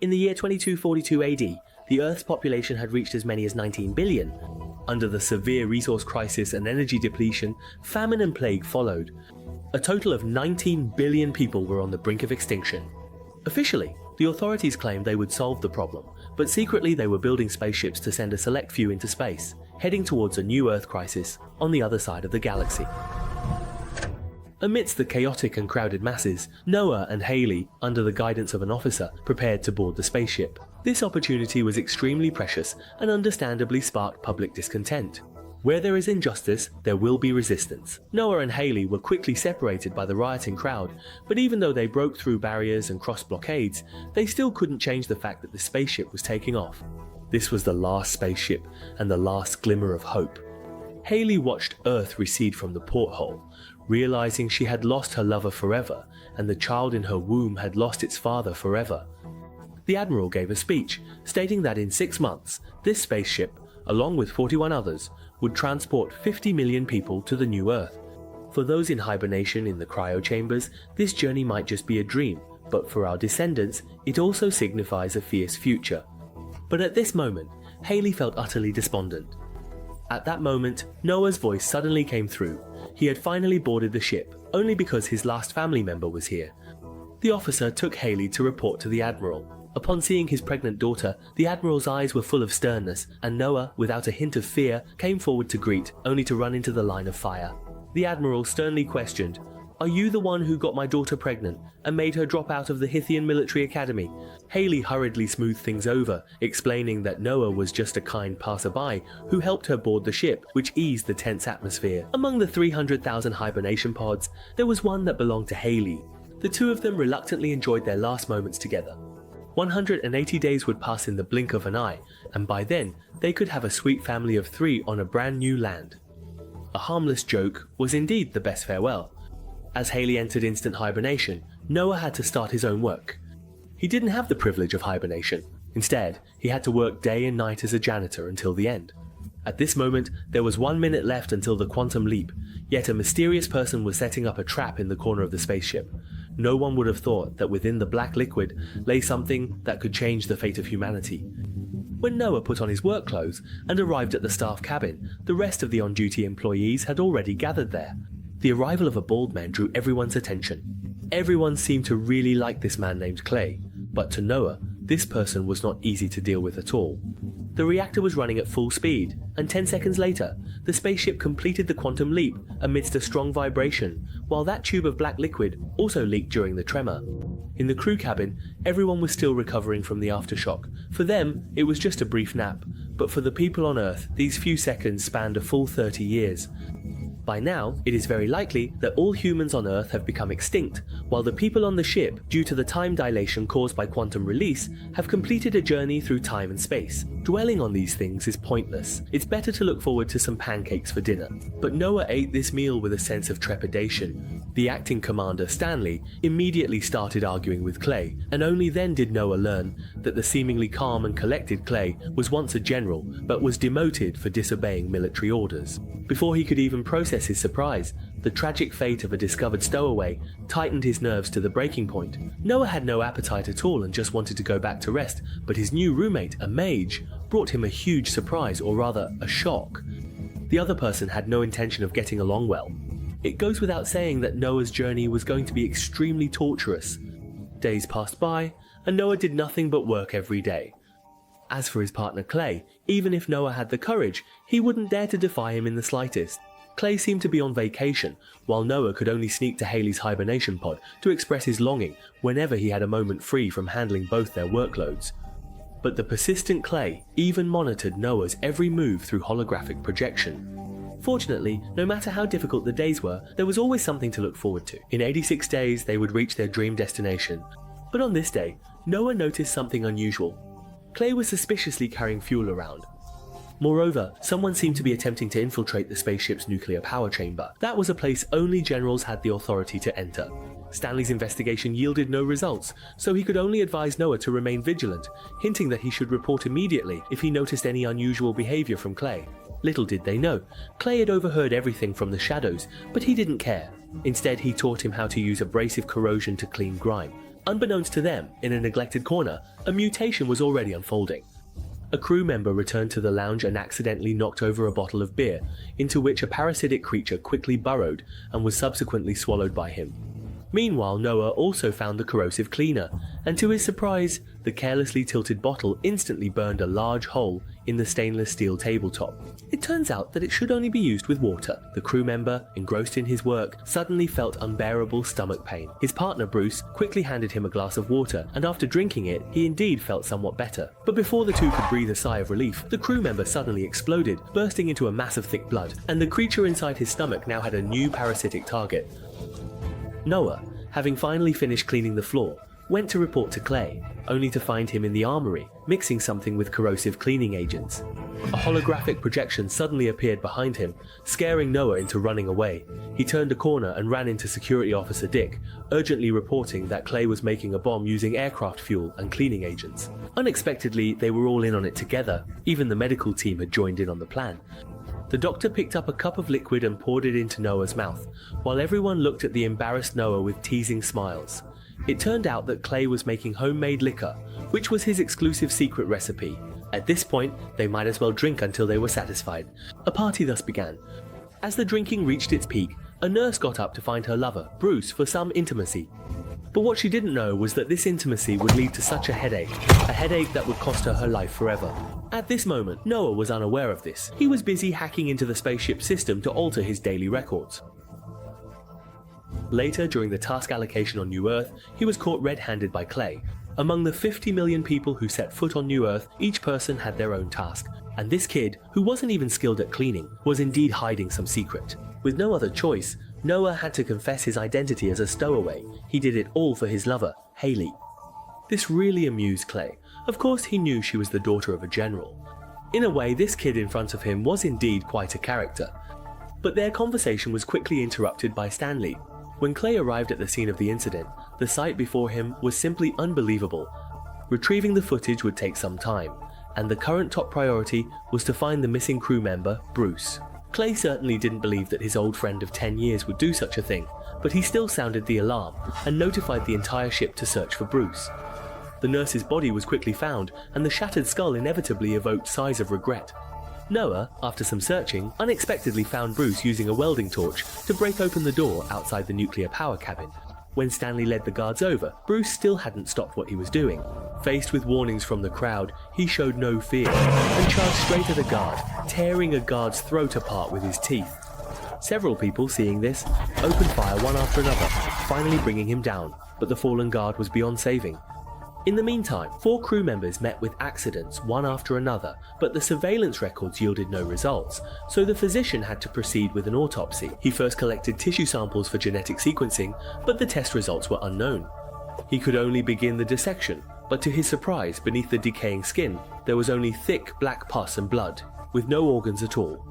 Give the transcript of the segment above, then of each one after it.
In the year 2242 AD, the Earth's population had reached as many as 19 billion. Under the severe resource crisis and energy depletion, famine and plague followed. A total of 19 billion people were on the brink of extinction. Officially, the authorities claimed they would solve the problem, but secretly they were building spaceships to send a select few into space, heading towards a new Earth crisis on the other side of the galaxy. Amidst the chaotic and crowded masses, Noah and Haley, under the guidance of an officer, prepared to board the spaceship. This opportunity was extremely precious and understandably sparked public discontent. Where there is injustice, there will be resistance. Noah and Haley were quickly separated by the rioting crowd, but even though they broke through barriers and crossed blockades, they still couldn't change the fact that the spaceship was taking off. This was the last spaceship and the last glimmer of hope. Haley watched Earth recede from the porthole, realizing she had lost her lover forever, and the child in her womb had lost its father forever. The Admiral gave a speech, stating that in 6 months, this spaceship, along with 41 others, would transport 50 million people to the new Earth. For those in hibernation in the cryo chambers, this journey might just be a dream, but for our descendants, it also signifies a fierce future. But at this moment, Haley felt utterly despondent. At that moment, Noah's voice suddenly came through. He had finally boarded the ship, only because his last family member was here. The officer took Haley to report to the Admiral. Upon seeing his pregnant daughter, the Admiral's eyes were full of sternness, and Noah, without a hint of fear, came forward to greet, only to run into the line of fire. The Admiral sternly questioned, "Are you the one who got my daughter pregnant and made her drop out of the Hithian military academy?" Haley hurriedly smoothed things over, explaining that Noah was just a kind passerby who helped her board the ship, which eased the tense atmosphere. Among the 300,000 hibernation pods, there was one that belonged to Haley. The two of them reluctantly enjoyed their last moments together. 180 days would pass in the blink of an eye, and by then, they could have a sweet family of 3 on a brand new land. A harmless joke was indeed the best farewell. As Haley entered instant hibernation, Noah had to start his own work. He didn't have the privilege of hibernation. Instead, he had to work day and night as a janitor until the end. At this moment, there was 1 minute left until the quantum leap, yet a mysterious person was setting up a trap in the corner of the spaceship. No one would have thought that within the black liquid lay something that could change the fate of humanity. When Noah put on his work clothes and arrived at the staff cabin, the rest of the on-duty employees had already gathered there. The arrival of a bald man drew everyone's attention. Everyone seemed to really like this man named Clay, but to Noah, this person was not easy to deal with at all. The reactor was running at full speed, and 10 seconds later, the spaceship completed the quantum leap amidst a strong vibration, while that tube of black liquid also leaked during the tremor. In the crew cabin, everyone was still recovering from the aftershock. For them, it was just a brief nap, but for the people on Earth, these few seconds spanned a full 30 years. By now, it is very likely that all humans on Earth have become extinct, while the people on the ship, due to the time dilation caused by quantum release, have completed a journey through time and space. Dwelling on these things is pointless. It's better to look forward to some pancakes for dinner. But Noah ate this meal with a sense of trepidation. The acting commander, Stanley, immediately started arguing with Clay, and only then did Noah learn that the seemingly calm and collected Clay was once a general, but was demoted for disobeying military orders. Before he could even process his surprise, the tragic fate of a discovered stowaway tightened his nerves to the breaking point. Noah had no appetite at all and just wanted to go back to rest, but his new roommate, a mage, brought him a huge surprise, or rather, a shock. The other person had no intention of getting along well. It goes without saying that Noah's journey was going to be extremely torturous. Days passed by, and Noah did nothing but work every day. As for his partner Clay, even if Noah had the courage, he wouldn't dare to defy him in the slightest. Clay seemed to be on vacation, while Noah could only sneak to Haley's hibernation pod to express his longing whenever he had a moment free from handling both their workloads. But the persistent Clay even monitored Noah's every move through holographic projection. Fortunately, no matter how difficult the days were, there was always something to look forward to. In 86 days, they would reach their dream destination. But on this day, Noah noticed something unusual. Clay was suspiciously carrying fuel around. Moreover, someone seemed to be attempting to infiltrate the spaceship's nuclear power chamber. That was a place only generals had the authority to enter. Stanley's investigation yielded no results, so he could only advise Noah to remain vigilant, hinting that he should report immediately if he noticed any unusual behavior from Clay. Little did they know, Clay had overheard everything from the shadows, but he didn't care. Instead, he taught him how to use abrasive corrosion to clean grime. Unbeknownst to them, in a neglected corner, a mutation was already unfolding. A crew member returned to the lounge and accidentally knocked over a bottle of beer, into which a parasitic creature quickly burrowed and was subsequently swallowed by him. Meanwhile, Noah also found the corrosive cleaner, and to his surprise, the carelessly tilted bottle instantly burned a large hole in the stainless steel tabletop. It turns out that it should only be used with water. The crew member, engrossed in his work, suddenly felt unbearable stomach pain. His partner Bruce quickly handed him a glass of water, and after drinking it, he indeed felt somewhat better. But before the two could breathe a sigh of relief, the crew member suddenly exploded, bursting into a mass of thick blood, and the creature inside his stomach now had a new parasitic target. Noah, having finally finished cleaning the floor, went to report to Clay, only to find him in the armory, mixing something with corrosive cleaning agents. A holographic projection suddenly appeared behind him, scaring Noah into running away. He turned a corner and ran into Security Officer Dick, urgently reporting that Clay was making a bomb using aircraft fuel and cleaning agents. Unexpectedly, they were all in on it together. Even the medical team had joined in on the plan. The doctor picked up a cup of liquid and poured it into Noah's mouth, while everyone looked at the embarrassed Noah with teasing smiles. It turned out that Clay was making homemade liquor, which was his exclusive secret recipe. At this point, they might as well drink until they were satisfied. A party thus began. As the drinking reached its peak, a nurse got up to find her lover, Bruce, for some intimacy. But what she didn't know was that this intimacy would lead to such a headache that would cost her life forever. At this moment, Noah was unaware of this. He was busy hacking into the spaceship system to alter his daily records. Later, during the task allocation on New Earth, he was caught red-handed by Clay. Among the 50 million people who set foot on New Earth, each person had their own task, and this kid, who wasn't even skilled at cleaning, was indeed hiding some secret. With no other choice, Noah had to confess his identity as a stowaway. He did it all for his lover, Haley. This really amused Clay. Of course, he knew she was the daughter of a general. In a way, this kid in front of him was indeed quite a character. But their conversation was quickly interrupted by Stanley. When Clay arrived at the scene of the incident, the sight before him was simply unbelievable. Retrieving the footage would take some time, and the current top priority was to find the missing crew member, Bruce. Clay certainly didn't believe that his old friend of 10 years would do such a thing, but he still sounded the alarm and notified the entire ship to search for Bruce. The nurse's body was quickly found, and the shattered skull inevitably evoked sighs of regret. Noah, after some searching, unexpectedly found Bruce using a welding torch to break open the door outside the nuclear power cabin. When Stanley led the guards over, Bruce still hadn't stopped what he was doing. Faced with warnings from the crowd, he showed no fear and charged straight at a guard, tearing a guard's throat apart with his teeth. Several people, seeing this, opened fire one after another, finally bringing him down, but the fallen guard was beyond saving. In the meantime, 4 crew members met with accidents one after another, but the surveillance records yielded no results, so the physician had to proceed with an autopsy. He first collected tissue samples for genetic sequencing, but the test results were unknown. He could only begin the dissection, but to his surprise, beneath the decaying skin, there was only thick black pus and blood, with no organs at all.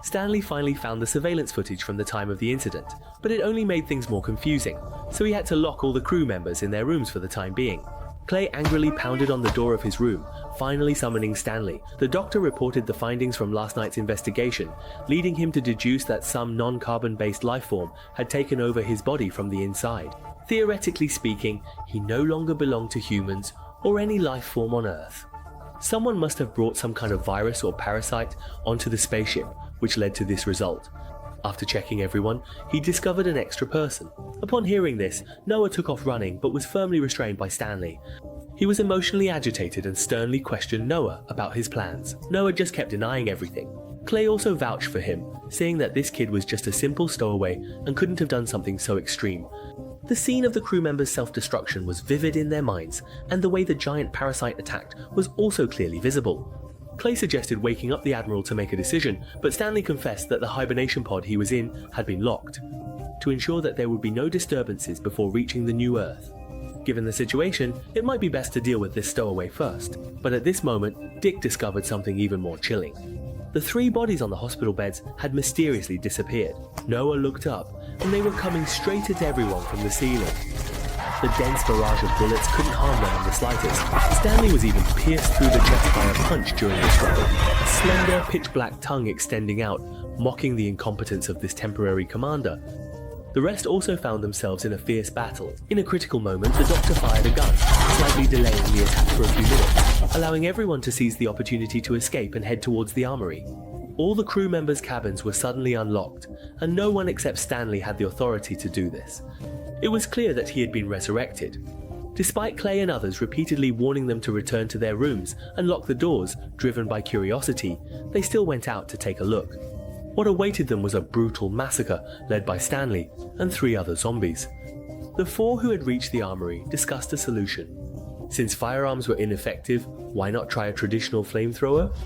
Stanley finally found the surveillance footage from the time of the incident, but it only made things more confusing, so he had to lock all the crew members in their rooms for the time being. Clay angrily pounded on the door of his room, finally summoning Stanley. The doctor reported the findings from last night's investigation, leading him to deduce that some non-carbon-based life form had taken over his body from the inside. Theoretically speaking, he no longer belonged to humans or any life form on Earth. Someone must have brought some kind of virus or parasite onto the spaceship, which led to this result. After checking everyone, he discovered an extra person. Upon hearing this, Noah took off running but was firmly restrained by Stanley. He was emotionally agitated and sternly questioned Noah about his plans. Noah just kept denying everything. Clay also vouched for him, saying that this kid was just a simple stowaway and couldn't have done something so extreme. The scene of the crew members' self-destruction was vivid in their minds, and the way the giant parasite attacked was also clearly visible. Clay suggested waking up the Admiral to make a decision, but Stanley confessed that the hibernation pod he was in had been locked, to ensure that there would be no disturbances before reaching the New Earth. Given the situation, it might be best to deal with this stowaway first, but at this moment, Dick discovered something even more chilling. The 3 bodies on the hospital beds had mysteriously disappeared. Noah looked up, and they were coming straight at everyone from the ceiling. The dense barrage of bullets couldn't harm them in the slightest. Stanley was even pierced through the chest by a punch during the struggle, a slender, pitch-black tongue extending out, mocking the incompetence of this temporary commander. The The rest also found themselves in a fierce battle. In a critical moment, the Doctor fired a gun, slightly delaying the attack for a few minutes, allowing everyone to seize the opportunity to escape and head towards the armory. All the crew members' cabins were suddenly unlocked, and no one except Stanley had the authority to do this. It was clear that he had been resurrected. Despite Clay and others repeatedly warning them to return to their rooms and lock the doors, driven by curiosity, they still went out to take a look. What awaited them was a brutal massacre led by Stanley and 3 other zombies. The 4 who had reached the armory discussed a solution. Since firearms were ineffective, why not try a traditional flamethrower?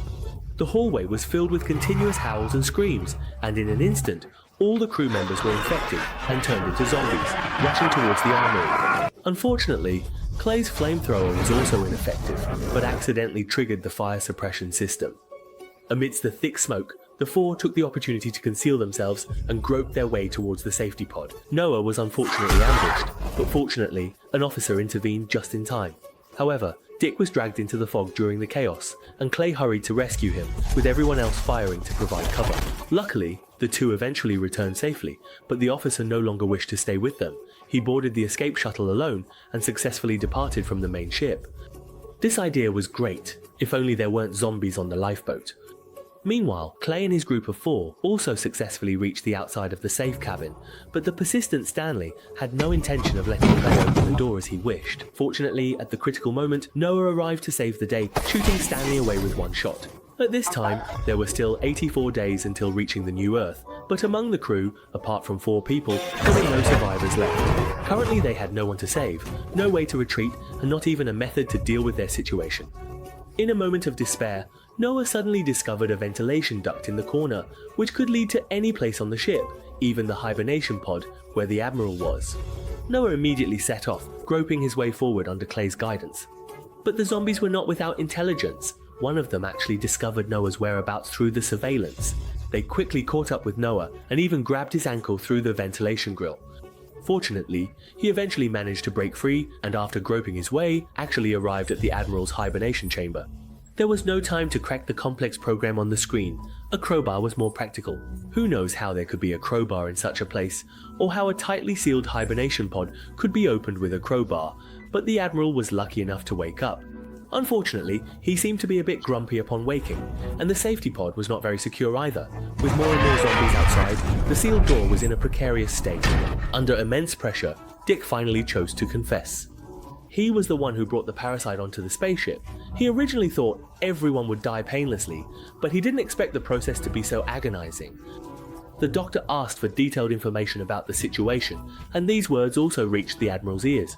The hallway was filled with continuous howls and screams, and in an instant, all the crew members were infected and turned into zombies, rushing towards the armory. Unfortunately, Clay's flamethrower was also ineffective, but accidentally triggered the fire suppression system. Amidst the thick smoke, the 4 took the opportunity to conceal themselves and groped their way towards the safety pod. Noah was unfortunately ambushed, but fortunately, an officer intervened just in time. However, Dick was dragged into the fog during the chaos, and Clay hurried to rescue him, with everyone else firing to provide cover. Luckily, the 2 eventually returned safely, but the officer no longer wished to stay with them. He boarded the escape shuttle alone and successfully departed from the main ship. This idea was great, if only there weren't zombies on the lifeboat. Meanwhile, Clay and his group of 4 also successfully reached the outside of the safe cabin, but the persistent Stanley had no intention of letting Clay open the door as he wished. Fortunately, at the critical moment, Noah arrived to save the day, shooting Stanley away with 1 shot. At this time, there were still 84 days until reaching the new Earth, but among the crew, apart from 4 people, there were no survivors left. Currently they had no one to save, no way to retreat, and not even a method to deal with their situation. In a moment of despair, Noah suddenly discovered a ventilation duct in the corner, which could lead to any place on the ship, even the hibernation pod where the Admiral was. Noah immediately set off, groping his way forward under Clay's guidance. But the zombies were not without intelligence. One of them actually discovered Noah's whereabouts through the surveillance. They quickly caught up with Noah and even grabbed his ankle through the ventilation grill. Fortunately, he eventually managed to break free and after groping his way, actually arrived at the Admiral's hibernation chamber. There was no time to crack the complex program on the screen. A crowbar was more practical. Who knows how there could be a crowbar in such a place, or how a tightly sealed hibernation pod could be opened with a crowbar, but the Admiral was lucky enough to wake up. Unfortunately, he seemed to be a bit grumpy upon waking, and the safety pod was not very secure either. With more and more zombies outside, the sealed door was in a precarious state. Under immense pressure, Dick finally chose to confess. He was the one who brought the parasite onto the spaceship. He originally thought everyone would die painlessly, but he didn't expect the process to be so agonizing. The Doctor asked for detailed information about the situation, and these words also reached the Admiral's ears.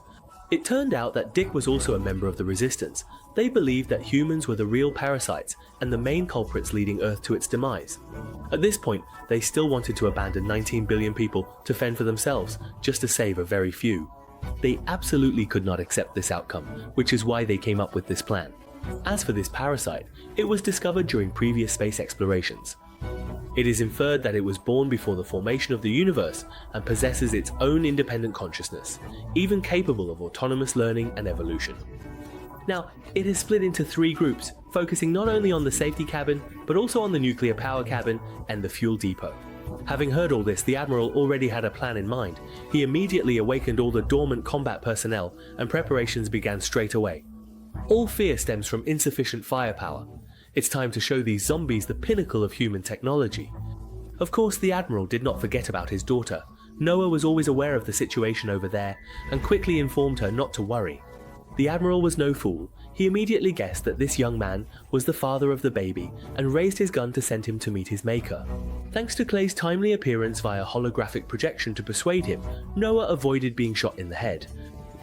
It turned out that Dick was also a member of the Resistance. They believed that humans were the real parasites and the main culprits leading Earth to its demise. At this point, they still wanted to abandon 19 billion people to fend for themselves, just to save a very few. They absolutely could not accept this outcome, which is why they came up with this plan. As for this parasite, it was discovered during previous space explorations. It is inferred that it was born before the formation of the universe and possesses its own independent consciousness, even capable of autonomous learning and evolution. Now, it is split into 3 groups, focusing not only on the safety cabin, but also on the nuclear power cabin and the fuel depot. Having heard all this, the Admiral already had a plan in mind. He immediately awakened all the dormant combat personnel, and preparations began straight away. All fear stems from insufficient firepower. It's time to show these zombies the pinnacle of human technology. Of course, the Admiral did not forget about his daughter. Noah was always aware of the situation over there, and quickly informed her not to worry. The Admiral was no fool. He immediately guessed that this young man was the father of the baby, and raised his gun to send him to meet his maker. Thanks to Clay's timely appearance via holographic projection to persuade him, Noah avoided being shot in the head.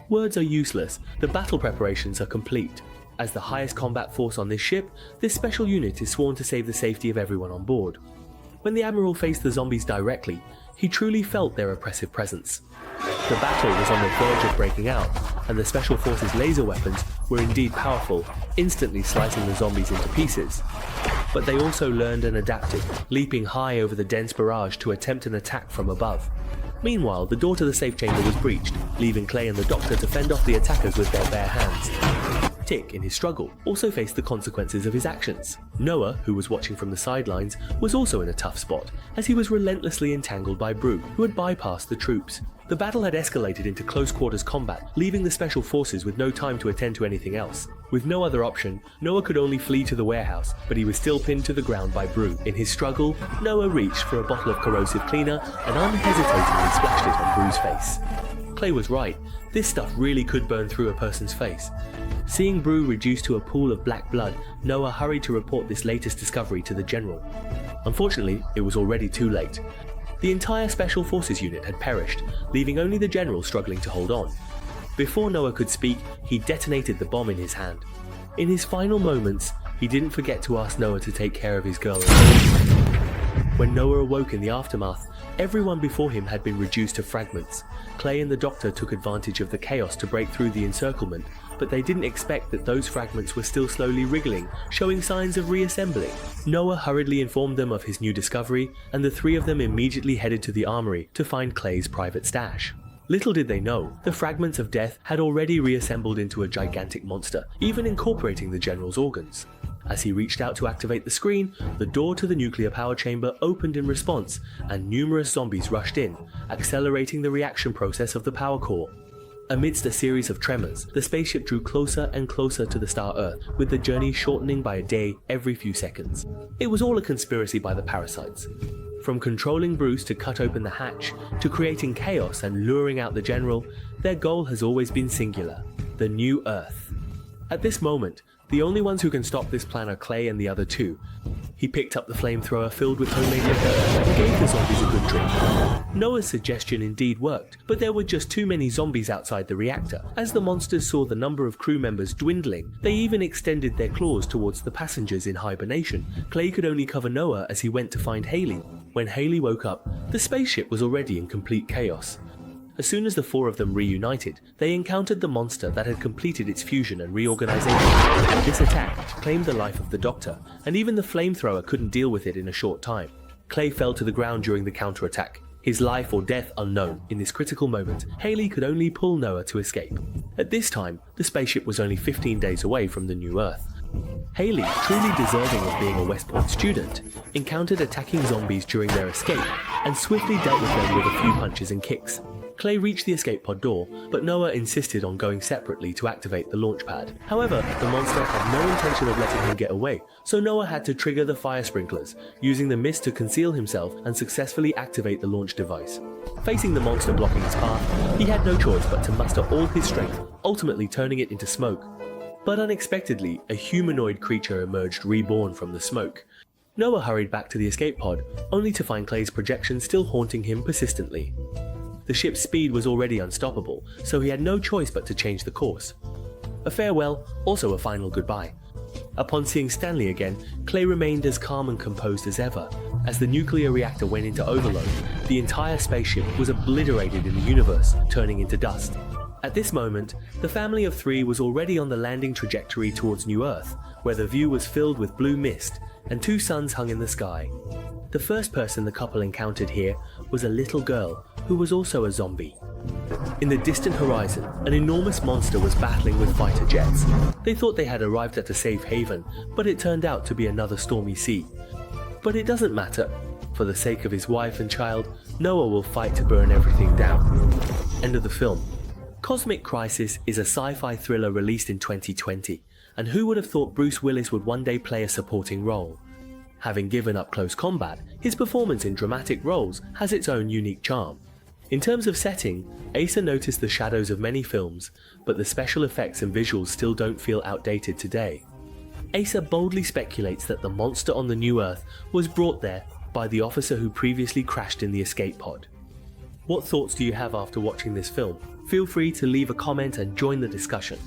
Words are useless, the battle preparations are complete. As the highest combat force on this ship, this special unit is sworn to save the safety of everyone on board. When the Admiral faced the zombies directly, he truly felt their oppressive presence. The battle was on the verge of breaking out, and the Special Forces laser weapons were indeed powerful, instantly slicing the zombies into pieces. But they also learned and adapted, leaping high over the dense barrage to attempt an attack from above. Meanwhile, the door to the safe chamber was breached, leaving Clay and the Doctor to fend off the attackers with their bare hands. Tick, in his struggle, also faced the consequences of his actions. Noah, who was watching from the sidelines, was also in a tough spot, as he was relentlessly entangled by Brew, who had bypassed the troops. The battle had escalated into close quarters combat, leaving the special forces with no time to attend to anything else. With no other option, Noah could only flee to the warehouse, but he was still pinned to the ground by Brew. In his struggle, Noah reached for a bottle of corrosive cleaner and unhesitatingly splashed it on Brew's face. Clay was right, this stuff really could burn through a person's face. Seeing Brew reduced to a pool of black blood, Noah hurried to report this latest discovery to the general. Unfortunately, it was already too late. The entire Special Forces unit had perished, leaving only the general struggling to hold on. Before Noah could speak, he detonated the bomb in his hand. In his final moments, he didn't forget to ask Noah to take care of his girl. When Noah awoke in the aftermath, everyone before him had been reduced to fragments. Clay and the doctor took advantage of the chaos to break through the encirclement, but they didn't expect that those fragments were still slowly wriggling, showing signs of reassembling. Noah hurriedly informed them of his new discovery, and the three of them immediately headed to the armory to find Clay's private stash. Little did they know, the fragments of death had already reassembled into a gigantic monster, even incorporating the general's organs. As he reached out to activate the screen, the door to the nuclear power chamber opened in response, and numerous zombies rushed in, accelerating the reaction process of the power core. Amidst a series of tremors, the spaceship drew closer and closer to the star Earth, with the journey shortening by a day every few seconds. It was all a conspiracy by the parasites. From controlling Bruce to cut open the hatch, to creating chaos and luring out the general, their goal has always been singular: the new Earth. At this moment, the only ones who can stop this plan are Clay and the other two. He picked up the flamethrower filled with homemade liquor and gave the zombies a good drink. Noah's suggestion indeed worked, but there were just too many zombies outside the reactor. As the monsters saw the number of crew members dwindling, they even extended their claws towards the passengers in hibernation. Clay could only cover Noah as he went to find Haley. When Haley woke up, the spaceship was already in complete chaos. As soon as the four of them reunited, they encountered the monster that had completed its fusion and reorganization. This attack claimed the life of the doctor, and even the flamethrower couldn't deal with it in a short time. Clay fell to the ground during the counterattack, his life or death unknown. In this critical moment, Haley could only pull Noah to escape. At this time, the spaceship was only 15 days away from the new Earth. Haley, truly deserving of being a West Point student, encountered attacking zombies during their escape, and swiftly dealt with them with a few punches and kicks. Clay reached the escape pod door, but Noah insisted on going separately to activate the launch pad. However, the monster had no intention of letting him get away, so Noah had to trigger the fire sprinklers, using the mist to conceal himself and successfully activate the launch device. Facing the monster blocking his path, he had no choice but to muster all his strength, ultimately turning it into smoke. But unexpectedly, a humanoid creature emerged reborn from the smoke. Noah hurried back to the escape pod, only to find Clay's projection still haunting him persistently. The ship's speed was already unstoppable, so he had no choice but to change the course. A farewell, also a final goodbye. Upon seeing Stanley again, Clay remained as calm and composed as ever. As the nuclear reactor went into overload, the entire spaceship was obliterated in the universe, turning into dust. At this moment, the family of three was already on the landing trajectory towards New Earth, where the view was filled with blue mist, and two suns hung in the sky. The first person the couple encountered here was a little girl who was also a zombie. In the distant horizon, an enormous monster was battling with fighter jets. They thought they had arrived at a safe haven, but it turned out to be another stormy sea. But it doesn't matter. For the sake of his wife and child, Noah will fight to burn everything down. End of the film. Cosmic Crisis is a sci-fi thriller released in 2020, and who would have thought Bruce Willis would one day play a supporting role? Having given up close combat, his performance in dramatic roles has its own unique charm. In terms of setting, Asa noticed the shadows of many films, but the special effects and visuals still don't feel outdated today. Asa boldly speculates that the monster on the new Earth was brought there by the officer who previously crashed in the escape pod. What thoughts do you have after watching this film? Feel free to leave a comment and join the discussion.